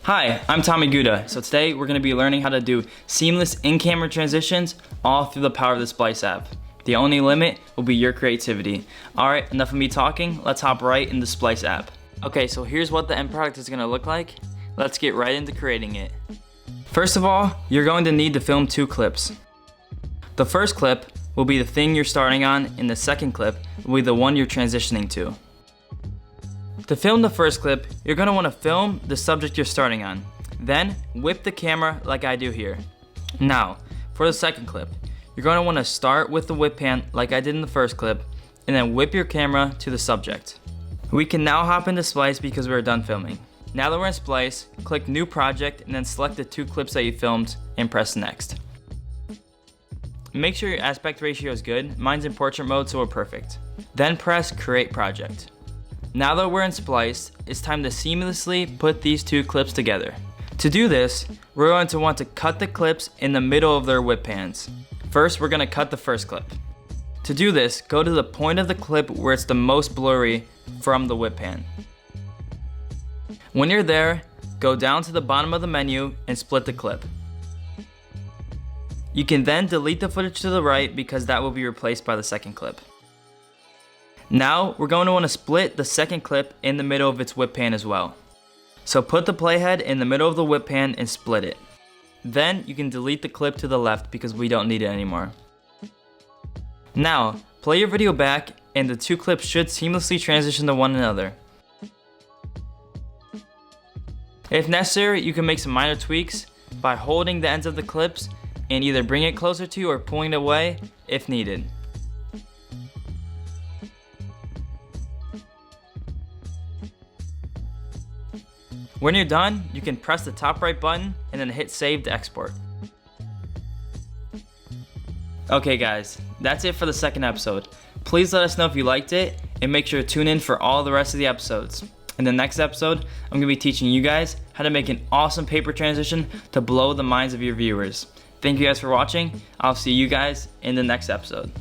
Hi, I'm Tommy Guda. So today we're going to be learning how to do seamless in-camera transitions all through the power of the Splice app. The only limit will be your creativity. Alright, enough of me talking, let's hop right into the Splice app. Okay, so here's what the end product is going to look like. Let's get right into creating it. First of all, you're going to need to film 2 clips. The first clip will be the thing you're starting on, and the second clip will be the one you're transitioning to. To film the first clip, you're going to want to film the subject you're starting on. Then, whip the camera like I do here. Now, for the second clip, you're going to want to start with the whip pan like I did in the first clip, and then whip your camera to the subject. We can now hop into Splice because we're done filming. Now that we're in Splice, click New Project and then select the 2 clips that you filmed and press Next. Make sure your aspect ratio is good. Mine's in portrait mode, so we're perfect. Then press Create Project. Now that we're in Splice, it's time to seamlessly put these 2 clips together. To do this, we're going to want to cut the clips in the middle of their whip pans. First, we're going to cut the first clip. To do this, go to the point of the clip where it's the most blurry from the whip pan. When you're there, go down to the bottom of the menu and split the clip. You can then delete the footage to the right because that will be replaced by the second clip. Now, we're going to want to split the second clip in the middle of its whip pan as well. So put the playhead in the middle of the whip pan and split it. Then you can delete the clip to the left because we don't need it anymore. Now, play your video back and the 2 clips should seamlessly transition to one another. If necessary, you can make some minor tweaks by holding the ends of the clips and either bring it closer to you or pulling it away if needed. When you're done, you can press the top right button and then hit save to export. Okay guys, that's it for the second episode. Please let us know if you liked it and make sure to tune in for all the rest of the episodes. In the next episode, I'm going to be teaching you guys how to make an awesome paper transition to blow the minds of your viewers. Thank you guys for watching. I'll see you guys in the next episode.